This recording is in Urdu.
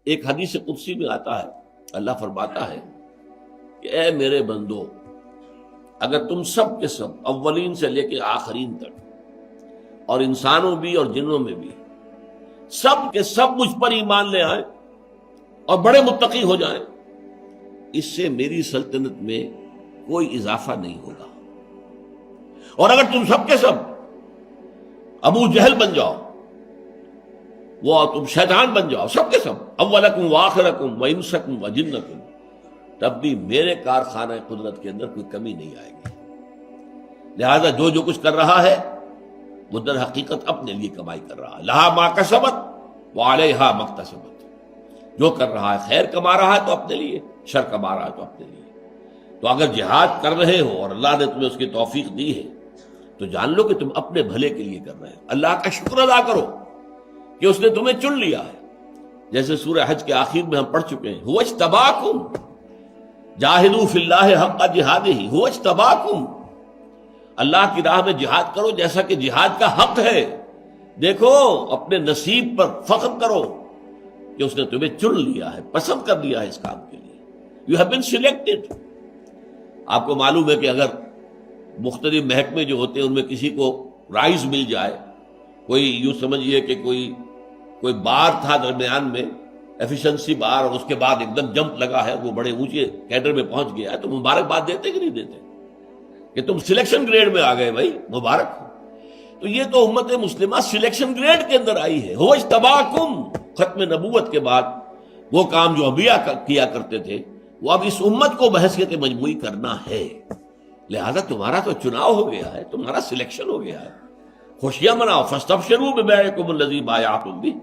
ایک حدیث قدسی میں آتا ہے، اللہ فرماتا ہے کہ اے میرے بندو، اگر تم سب کے سب اولین سے لے کے آخرین تک، اور انسانوں بھی اور جنوں میں بھی، سب کے سب مجھ پر ایمان لے آئیں اور بڑے متقی ہو جائیں، اس سے میری سلطنت میں کوئی اضافہ نہیں ہوگا۔ اور اگر تم سب کے سب ابو جہل بن جاؤ، وہ تم شیطان بن جاؤ، سب کے سب، اولکم وآخرکم وانسکم وجنکم، تب بھی میرے کارخانہ قدرت کے اندر کوئی کمی نہیں آئے گی۔ لہذا جو کچھ کر رہا ہے وہ در حقیقت اپنے لیے کمائی کر رہا ہے، لہا ما کسبت وعلیہا ما اکتسبت، جو کر رہا ہے خیر کما رہا ہے تو اپنے لیے، شر کما رہا ہے تو اپنے لیے۔ تو اگر جہاد کر رہے ہو اور اللہ نے تمہیں اس کی توفیق دی ہے تو جان لو کہ تم اپنے بھلے کے لیے کر رہے ہو، اللہ کا شکر ادا کرو کہ اس نے تمہیں چن لیا ہے۔ جیسے سورہ حج کے آخر میں ہم پڑھ چکے ہیں، هو اجتباکم جاہدوا فی اللہ حق جہادہ، هو اجتباکم، اللہ کی راہ میں جہاد کرو جیسا کہ جہاد کا حق ہے۔ دیکھو اپنے نصیب پر فخر کرو کہ اس نے تمہیں چن لیا ہے، پسند کر لیا ہے اس کام کے لیے۔ You have been selected. آپ کو معلوم ہے کہ اگر مختلف محکمے جو ہوتے ہیں ان میں کسی کو رائز مل جائے، کوئی یوں سمجھیے کہ کوئی بار تھا درمیان میں، ایفیشنسی بار، اور اس کے بعد ایک دم جمپ لگا ہے، وہ بڑے اونچے کیڈر میں پہنچ گیا ہے، تو مبارکباد دیتے کہ نہیں دیتے کہ تم سلیکشن گریڈ میں آ گئے، بھائی مبارک ہو۔ تو یہ تو امت مسلمہ سلیکشن گریڈ کے اندر آئی ہے۔ هو اجتباکم، ختم نبوت کے بعد وہ کام جو انبیاء کیا کرتے تھے وہ اب اس امت کو بحیثیت مجموعی کرنا ہے۔ لہذا تمہارا تو چناؤ ہو گیا ہے، تمہارا سلیکشن ہو گیا ہے، خوشیاں مناؤ، فاستبشروا ببیعکم الذی بایعتم بہ۔